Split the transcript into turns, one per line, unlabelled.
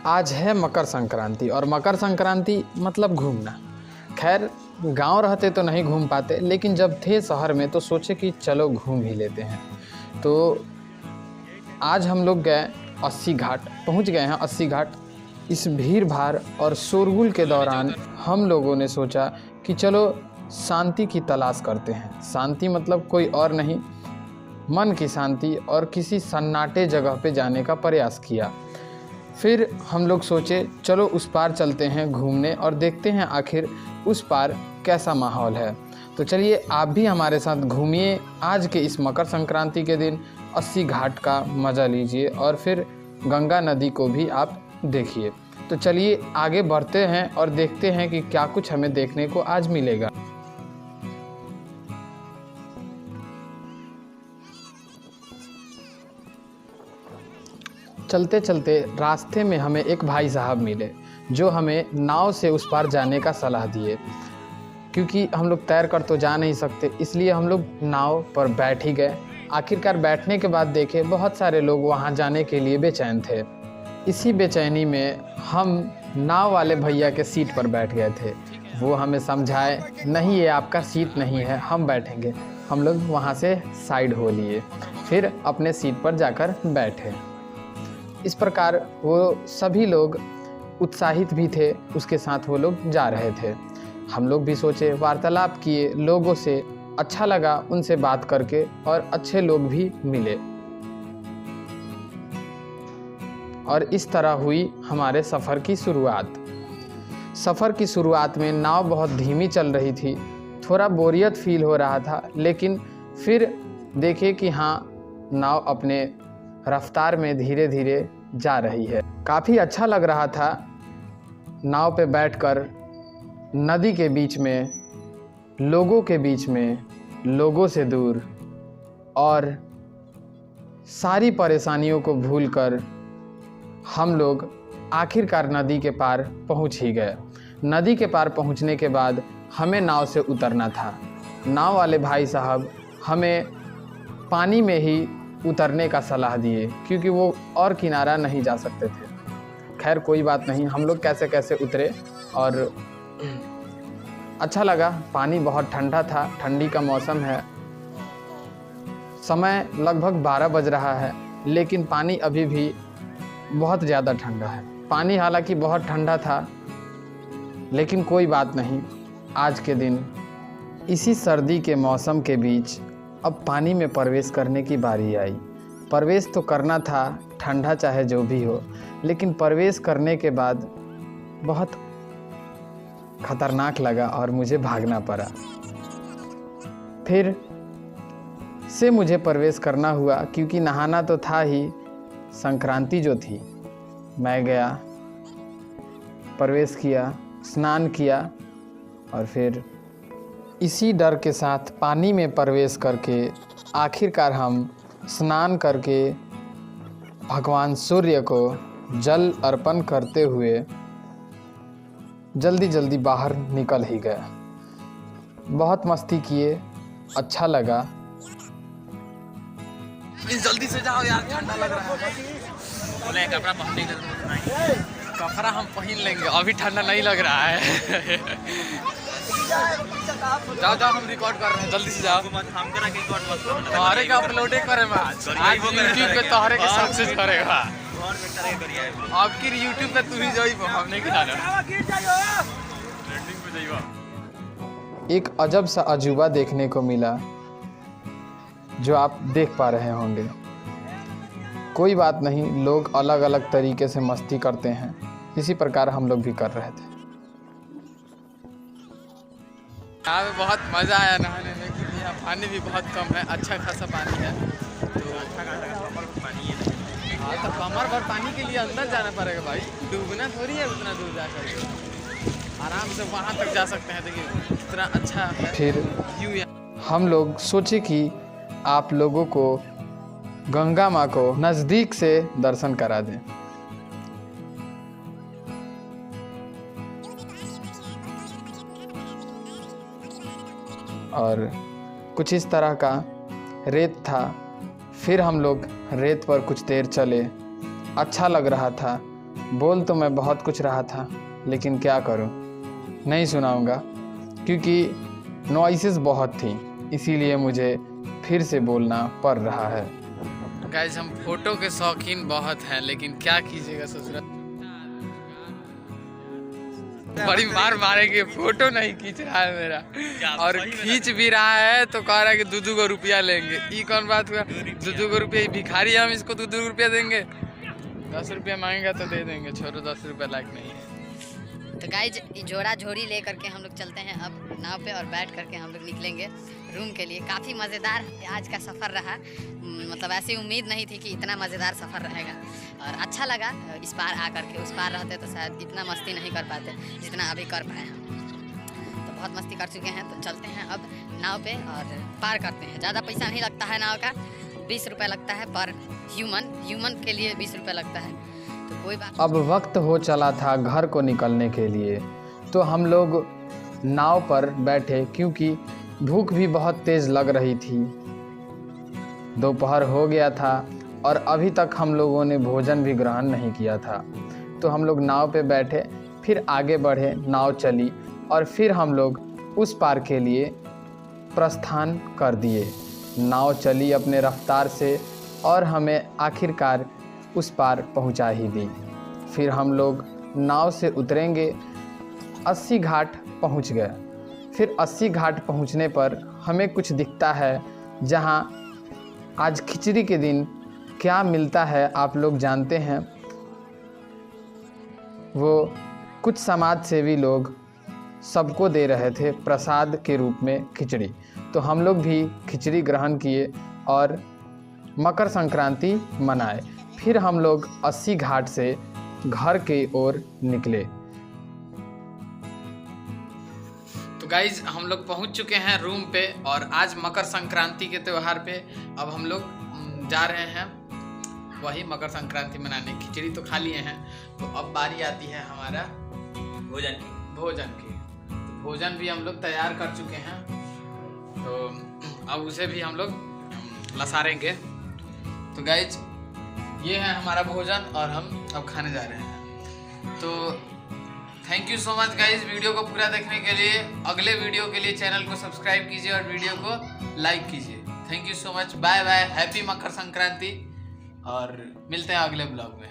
आज है मकर संक्रांति और मकर संक्रांति मतलब घूमना। खैर गांव रहते तो नहीं घूम पाते, लेकिन जब थे शहर में तो सोचे कि चलो घूम ही लेते हैं। तो आज हम लोग गए अस्सी घाट, पहुंच गए हैं अस्सी घाट। इस भीड़ भाड़ और शोरगुल के दौरान हम लोगों ने सोचा कि चलो शांति की तलाश करते हैं। शांति मतलब कोई और नहीं, मन की शांति, और किसी सन्नाटे जगह पे जाने का प्रयास किया। फिर हम लोग सोचे चलो उस पार चलते हैं घूमने और देखते हैं आखिर उस पार कैसा माहौल है। तो चलिए आप भी हमारे साथ घूमिए आज के इस मकर संक्रांति के दिन, अस्सी घाट का मज़ा लीजिए और फिर गंगा नदी को भी आप देखिए। तो चलिए आगे बढ़ते हैं और देखते हैं कि क्या कुछ हमें देखने को आज मिलेगा। चलते चलते रास्ते में हमें एक भाई साहब मिले जो हमें नाव से उस पार जाने का सलाह दिए। क्योंकि हम लोग तैर कर तो जा नहीं सकते, इसलिए हम लोग नाव पर बैठ ही गए। आखिरकार बैठने के बाद देखे बहुत सारे लोग वहां जाने के लिए बेचैन थे। इसी बेचैनी में हम नाव वाले भैया के सीट पर बैठ गए थे। वो हमें समझाए नहीं ये आपका सीट नहीं है, हम बैठेंगे। हम लोग वहाँ से साइड हो लिए, फिर अपने सीट पर जाकर बैठे। इस प्रकार वो सभी लोग उत्साहित भी थे, उसके साथ वो लोग जा रहे थे। हम लोग भी सोचे, वार्तालाप किए लोगों से, अच्छा लगा उनसे बात करके और अच्छे लोग भी मिले। और इस तरह हुई हमारे सफ़र की शुरुआत। सफ़र की शुरुआत में नाव बहुत धीमी चल रही थी, थोड़ा बोरियत फील हो रहा था, लेकिन फिर देखे कि हाँ नाव अपने रफ्तार में धीरे धीरे जा रही है। काफ़ी अच्छा लग रहा था नाव पे बैठकर, नदी के बीच में, लोगों के बीच में, लोगों से दूर, और सारी परेशानियों को भूलकर हम लोग आखिरकार नदी के पार पहुंच ही गए। नदी के पार पहुंचने के बाद हमें नाव से उतरना था। नाव वाले भाई साहब हमें पानी में ही उतरने का सलाह दिए क्योंकि वो और किनारा नहीं जा सकते थे। खैर कोई बात नहीं, हम लोग कैसे कैसे उतरे और अच्छा लगा। पानी बहुत ठंडा था, ठंडी का मौसम है। समय लगभग 12 बज रहा है, लेकिन पानी अभी भी बहुत ज़्यादा ठंडा है। पानी हालांकि बहुत ठंडा था, लेकिन कोई बात नहीं। आज के दिन इसी सर्दी के मौसम के बीच अब पानी में प्रवेश करने की बारी आई। प्रवेश तो करना था, ठंडा चाहे जो भी हो, लेकिन प्रवेश करने के बाद बहुत खतरनाक लगा और मुझे भागना पड़ा। फिर से मुझे प्रवेश करना हुआ क्योंकि नहाना तो था ही। संक्रांति जो थी, मैं गया, प्रवेश किया, स्नान किया और फिर इसी डर के साथ पानी में प्रवेश करके आखिरकार हम स्नान करके भगवान सूर्य को जल अर्पण करते हुए जल्दी जल्दी बाहर निकल ही गए। बहुत मस्ती किए, अच्छा लगा।
जल्दी से जाओ यार, ठंडा लग रहा है। बोले कपड़ा पहनने के, कपड़ा हम पहन लेंगे, अभी ठंडा नहीं लग रहा है। जाओ जाओ, हम रिकॉर्ड कर रहे हैं, जल्दी से जाओ। हम करा के रिकॉर्ड मत करो, तोहरे का अपलोड करे आज यूट्यूब पे तोहरे के सक्सेस करेगा। आपकी यूट्यूब पे तू ही जाइबो, हम नहीं जाना, ट्रेंडिंग पे जाइबो।
एक अजब सा अजूबा देखने को मिला जो आप देख पा रहे होंगे। कोई बात नहीं, लोग अलग अलग तरीके से मस्ती करते हैं, इसी प्रकार हम लोग भी कर रहे थे।
यहाँ पे बहुत मज़ा आया नहाने में क्योंकि यहाँ पानी भी बहुत कम है, अच्छा खासा पानी है। तो हाँ, तो कमर भर पानी के लिए अंदर जाना पड़ेगा भाई, डूबना थोड़ी है उतना दूर जाकर। आराम से वहाँ तक जा सकते हैं। देखिए कितना अच्छा है।
फिर हम लोग सोचे कि आप लोगों को गंगा माँ को नज़दीक से दर्शन करा दें। और कुछ इस तरह का रेत था। फिर हम लोग रेत पर कुछ देर चले, अच्छा लग रहा था। बोल तो मैं बहुत कुछ रहा था, लेकिन क्या करूं, नहीं सुनाऊंगा क्योंकि नॉइसेस बहुत थी, इसीलिए मुझे फिर से बोलना पड़ रहा है।
गाइस हम फोटो के शौकीन बहुत हैं, लेकिन क्या कीजिएगा ससुरा, बड़ी मार मारेंगे, फोटो नहीं खींच रहा है मेरा, और खींच भी रहा है तो कह रहा है कि 2-2 रुपया लेंगे। ये कौन बात हुआ, 2-2 रुपया, भिखारी हम इसको 2-2 रुपया देंगे? 10 रुपया मांगेगा तो दे देंगे, छोड़ो 10 रुपया लायक नहीं है।
तो गाइज झोरा झोरी ले करके हम लोग चलते हैं अब नाव पे, और बैठ करके हम लोग निकलेंगे रूम के लिए। काफ़ी मज़ेदार आज का सफ़र रहा, मतलब ऐसी उम्मीद नहीं थी कि इतना मज़ेदार सफ़र रहेगा, और अच्छा लगा। इस पार आ करके उस पार रहते तो शायद इतना मस्ती नहीं कर पाते जितना अभी कर पाए हम। तो बहुत मस्ती कर चुके हैं, तो चलते हैं अब नाव पे और पार करते हैं। ज़्यादा पैसा नहीं लगता है नाव का, 20 रुपये लगता है पर ह्यूमन के लिए 20 रुपये लगता है, तो कोई बात।
अब वक्त हो चला था घर को निकलने के लिए, तो हम लोग नाव पर बैठे क्योंकि भूख भी बहुत तेज़ लग रही थी। दोपहर हो गया था और अभी तक हम लोगों ने भोजन भी ग्रहण नहीं किया था। तो हम लोग नाव पे बैठे, फिर आगे बढ़े, नाव चली और फिर हम लोग उस पार के लिए प्रस्थान कर दिए। नाव चली अपने रफ्तार से और हमें आखिरकार उस पार पहुंचा ही दी। फिर हम लोग नाव से उतरेंगे, 80 घाट पहुंच गए। फिर 80 घाट पहुंचने पर हमें कुछ दिखता है, जहां आज खिचड़ी के दिन क्या मिलता है आप लोग जानते हैं। वो कुछ समाज सेवी लोग सबको दे रहे थे प्रसाद के रूप में खिचड़ी, तो हम लोग भी खिचड़ी ग्रहण किए और मकर संक्रांति मनाए। फिर हम लोग 80 घाट से घर के ओर निकले।
तो गाइज हम लोग पहुंच चुके हैं रूम पे, और आज मकर संक्रांति के त्यौहार पे अब हम लोग जा रहे हैं वही मकर संक्रांति मनाने। खिचड़ी तो खा लिए हैं, तो अब बारी आती है हमारा भोजन की। तो भोजन भी हम लोग तैयार कर चुके हैं, तो अब उसे भी हम लोग लसारेंगे। तो गाइज ये है हमारा भोजन और हम अब खाने जा रहे हैं। तो thank you so much guys video को पूरा देखने के लिए। अगले वीडियो के लिए चैनल को सब्सक्राइब कीजिए और वीडियो को लाइक कीजिए। Thank you so much, bye bye, happy Makar Sankranti, और मिलते हैं अगले ब्लॉग में।